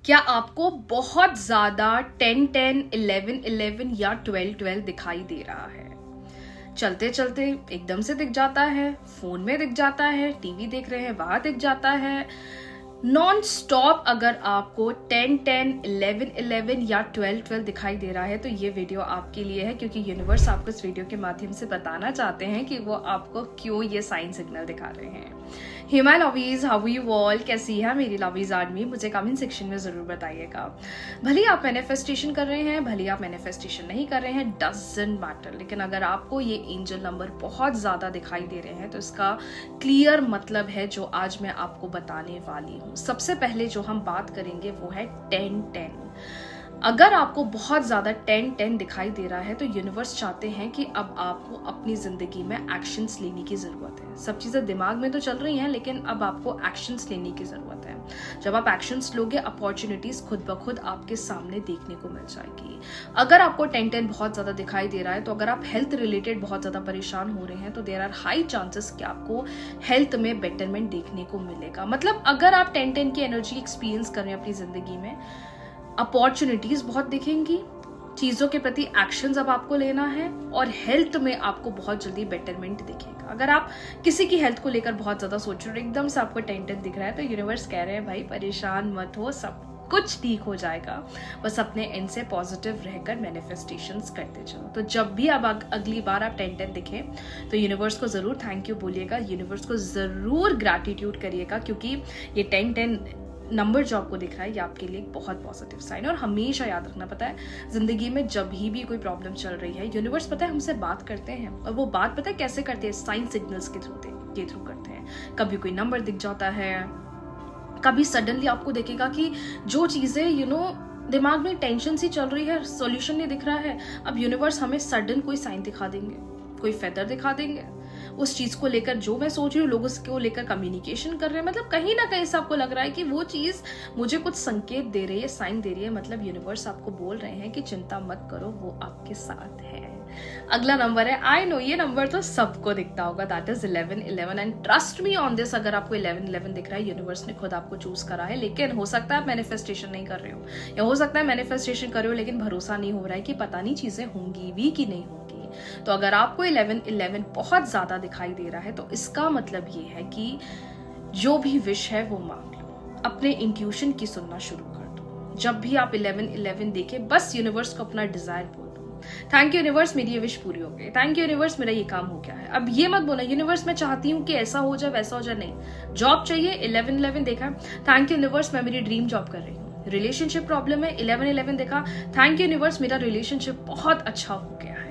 क्या आपको बहुत ज्यादा 10-10, 11-11 या 12-12 दिखाई दे रहा है? चलते चलते एकदम से दिख जाता है, फोन में दिख जाता है, टीवी देख रहे हैं वहां दिख जाता है। नॉन स्टॉप अगर आपको 10-10, 11-11 या 12-12 दिखाई दे रहा है तो ये वीडियो आपके लिए है, क्योंकि यूनिवर्स आपको इस वीडियो के माध्यम से बताना चाहते हैं कि वो आपको क्यों ये साइन सिग्नल दिखा रहे हैं। Hey my lovies, how you all, कैसी है मेरी लवीज आदमी? मुझे कमेंट सेक्शन में जरूर बताइएगा। भले आप मैनिफेस्टेशन कर रहे हैं, भले आप मैनिफेस्टेशन नहीं कर रहे हैं, डजंट मैटर, लेकिन अगर आपको ये एंजल नंबर बहुत ज्यादा दिखाई दे रहे हैं तो इसका क्लियर मतलब है जो आज मैं आपको बताने वाली हूँ। सबसे पहले जो हम बात करेंगे वो है 10-10। अगर आपको बहुत ज्यादा 10-10 दिखाई दे रहा है तो यूनिवर्स चाहते हैं कि अब आपको अपनी जिंदगी में एक्शंस लेने की जरूरत है। सब चीजें दिमाग में तो चल रही हैं, लेकिन अब आपको एक्शंस लेने की जरूरत है। जब आप एक्शंस लोगे, अपॉर्चुनिटीज खुद ब खुद आपके सामने देखने को मिल जाएगी। अगर आपको 10-10 बहुत ज्यादा दिखाई दे रहा है तो अगर आप हेल्थ रिलेटेड बहुत ज्यादा परेशान हो रहे हैं तो देयर आर हाई चांसेस कि आपको हेल्थ में बेटरमेंट देखने को मिलेगा। मतलब अगर आप 10-10 की एनर्जी एक्सपीरियंस कर रहे हैं अपनी जिंदगी में, अपॉर्चुनिटीज बहुत दिखेंगी, चीजों के प्रति एक्शंस अब आपको लेना है, और हेल्थ में आपको बहुत जल्दी बेटरमेंट दिखेगा। अगर आप किसी की हेल्थ को लेकर बहुत ज्यादा सोच रहे हो, एकदम से आपको 10-10 दिख रहा है, तो यूनिवर्स कह रहे हैं भाई परेशान मत हो, सब कुछ ठीक हो जाएगा। बस अपने एंड से पॉजिटिव रहकर मैनिफेस्टेशंस करते चलो। तो जब भी अब अगली बार आप 10-10 दिखे तो यूनिवर्स को जरूर थैंक यू बोलिएगा, यूनिवर्स को जरूर ग्रैटिट्यूड करिएगा, क्योंकि ये 10-10 नंबर जो आपको दिख रहा है ये आपके लिए एक बहुत पॉजिटिव साइन है। और हमेशा याद रखना, पता है जिंदगी में जब भी कोई प्रॉब्लम चल रही है, यूनिवर्स पता है हमसे बात करते हैं, और वो बात पता है कैसे करते हैं? साइन सिग्नल्स के थ्रू करते हैं। कभी कोई नंबर दिख जाता है, कभी सडनली आपको देखेगा कि जो चीजें दिमाग में टेंशन सी चल रही है, सॉल्यूशन नहीं दिख रहा है, अब यूनिवर्स हमें सडन कोई साइन दिखा देंगे, कोई फेदर दिखा देंगे। उस चीज को लेकर जो मैं सोच रही हूँ, लोग उसको लेकर कम्युनिकेशन कर रहे हैं। मतलब कहीं ना कहीं से आपको लग रहा है कि वो चीज मुझे कुछ संकेत दे रही है, साइन दे रही है। मतलब यूनिवर्स आपको बोल रहे हैं कि चिंता मत करो, वो आपके साथ है। अगला नंबर है, आई नो ये नंबर तो सबको दिखता होगा, that is 11-11। And trust me on this, अगर आपको 11-11 दिख रहा है, यूनिवर्स ने खुद आपको चूज करा है। लेकिन हो सकता है आप मैनिफेस्टेशन नहीं कर रहे हो, या हो सकता है मैनिफेस्टेशन कर रहे हो लेकिन भरोसा नहीं हो रहा है कि पता नहीं चीजें होंगी भी कि नहीं होंगी। तो अगर आपको 11-11 बहुत ज्यादा दिखाई दे रहा है तो इसका मतलब ये है कि जो भी विश है वो मांग लो, अपने इंट्यूशन की सुनना शुरू कर दो। जब भी आप 11-11 देखें, बस यूनिवर्स को अपना डिजायर बोल दो, थैंक यू यूनिवर्स मेरी ये विश पूरी हो गई, थैंक यू यूनिवर्स मेरा ये काम हो गया है। अब ये मत बोला यूनिवर्स मैं चाहती हूँ कि ऐसा हो जाए वैसा हो जाए, नहीं। जॉब चाहिए, 11-11 देखा, थैंक यू यूनिवर्स मैं मेरी ड्रीम जॉब कर रही हूँ। रिलेशनशिप प्रॉब्लम है, 11-11 देखा, थैंक यू यूनिवर्स मेरा रिलेशनशिप बहुत अच्छा हो गया है।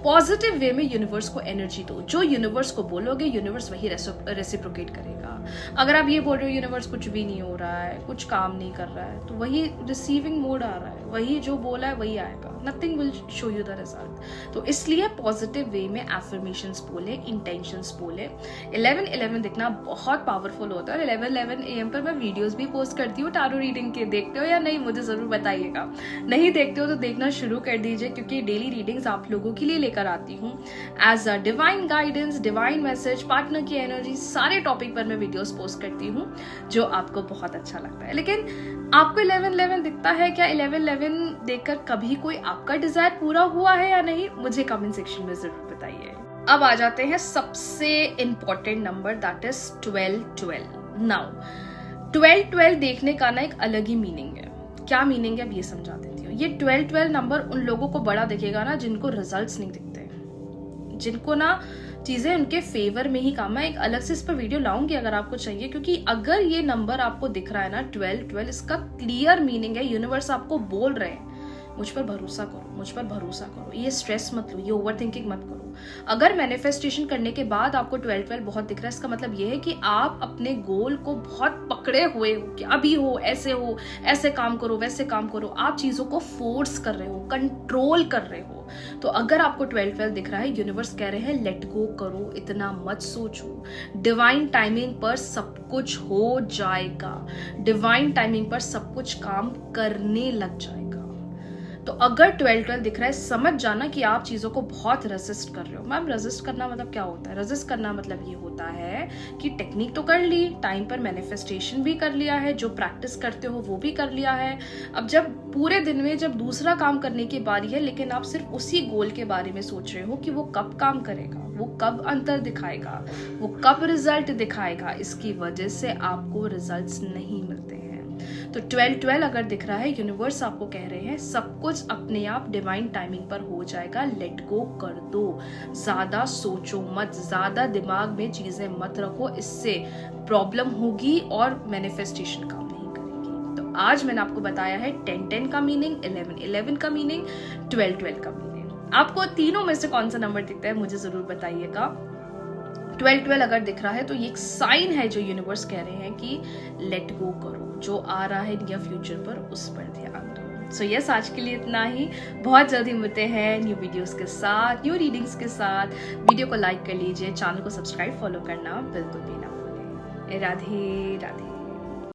पॉजिटिव वे में यूनिवर्स को एनर्जी दो, जो यूनिवर्स को बोलोगे यूनिवर्स वही रेसिप्रोकेट करेगा। अगर आप ये बोल रहे हो यूनिवर्स कुछ भी नहीं हो रहा है, कुछ काम नहीं कर रहा है, तो वही रिसीविंग मोड आ रहा है, वही जो बोला है वही आएगा, nothing will show you the result. तो इसलिए पॉजिटिव वे में एफर्मेशंस बोले, इंटेंशंस बोले। 11-11 दिखना बहुत पावरफुल होता है। 11-11 AM पर मैं वीडियोस भी पोस्ट करती हूँ टैरो रीडिंग के, देखते हो या नहीं मुझे जरूर बताइएगा। नहीं देखते हो तो देखना शुरू कर दीजिए, क्योंकि डेली रीडिंग्स आप लोगों के लिए लेकर आती हूँ as a divine guidance, divine message, partner की एनर्जी, सारे टॉपिक पर मैं वीडियोस पोस्ट करती हूँ जो आपको बहुत अच्छा लगता है। लेकिन आपको 11-11 दिखता है क्या? 11-11 देखकर कभी कोई आपका डिजायर पूरा हुआ है या नहीं? मुझे कमेंट सेक्शन में जरूर बताइए। अब आ जाते हैं सबसे important number, that is 12-12। Now 12-12 देखने का ना एक अलग ही मीनिंग है। क्या मीनिंग है अब ये समझा देती हूँ। ये 12-12 नंबर उन लोगों को बड़ा दिखेगा ना जिनको रिजल्ट्स नहीं दिखते, जिनको ना चीजें उनके फेवर में ही काम। मैं एक अलग से इस पर वीडियो लाऊंगी अगर आपको चाहिए, क्योंकि अगर ये नंबर आपको दिख रहा है ना 12-12, इसका क्लियर मीनिंग है यूनिवर्स आपको बोल रहे हैं मुझ पर भरोसा करो, मुझ पर भरोसा करो, ये स्ट्रेस मत लो, ये ओवर थिंकिंग मत करो। अगर मैनिफेस्टेशन करने के बाद आपको 12-12 बहुत दिख रहा है, इसका मतलब ये है कि आप अपने गोल को बहुत पकड़े हुए हो कि अभी हो, ऐसे काम करो, वैसे काम करो। आप चीजों को फोर्स कर रहे हो, कंट्रोल कर रहे हो। तो अगर आपको 12-12 दिख रहा है, यूनिवर्स कह रहे हैं लेट गो करो, इतना मत सोचो, डिवाइन टाइमिंग पर सब कुछ हो जाएगा, डिवाइन टाइमिंग पर सब कुछ काम करने लग जाएगा। तो अगर 12-12 दिख रहा है, समझ जाना कि आप चीज़ों को बहुत रेजिस्ट कर रहे हो। मैम रेजिस्ट करना मतलब क्या होता है? रेजिस्ट करना मतलब ये होता है कि टेक्निक तो कर ली, टाइम पर मैनिफेस्टेशन भी कर लिया है, जो प्रैक्टिस करते हो वो भी कर लिया है। अब जब पूरे दिन में जब दूसरा काम करने की बारी है, लेकिन आप सिर्फ उसी गोल के बारे में सोच रहे हो कि वो कब काम करेगा, वो कब अंतर दिखाएगा, वो कब रिजल्ट दिखाएगा, इसकी वजह से आपको रिजल्ट्स नहीं मिलते हैं। तो 12-12 अगर दिख रहा है, यूनिवर्स आपको कह रहे हैं सब कुछ अपने आप डिवाइन टाइमिंग पर हो जाएगा, लेट गो कर दो, ज्यादा सोचो मत, ज्यादा दिमाग में चीजें मत रखो, इससे प्रॉब्लम होगी और मैनिफेस्टेशन काम नहीं करेगी। तो आज मैंने आपको बताया है 10-10 का मीनिंग, 11-11 का मीनिंग, 12-12 का मीनिंग। आपको तीनों में से कौन सा नंबर दिखता है मुझे जरूर बताइएगा। 12-12 अगर दिख रहा है तो ये एक साइन है जो यूनिवर्स कह रहे हैं कि लेट गो करो, जो आ रहा है नियर फ्यूचर पर उस पर ध्यान दो। सो यस, आज के लिए इतना ही। बहुत जल्दी मिलते हैं न्यू वीडियोस के साथ, न्यू रीडिंग्स के साथ। वीडियो को लाइक कर लीजिए, चैनल को सब्सक्राइब फॉलो करना बिल्कुल भी ना भूलें। राधे राधे।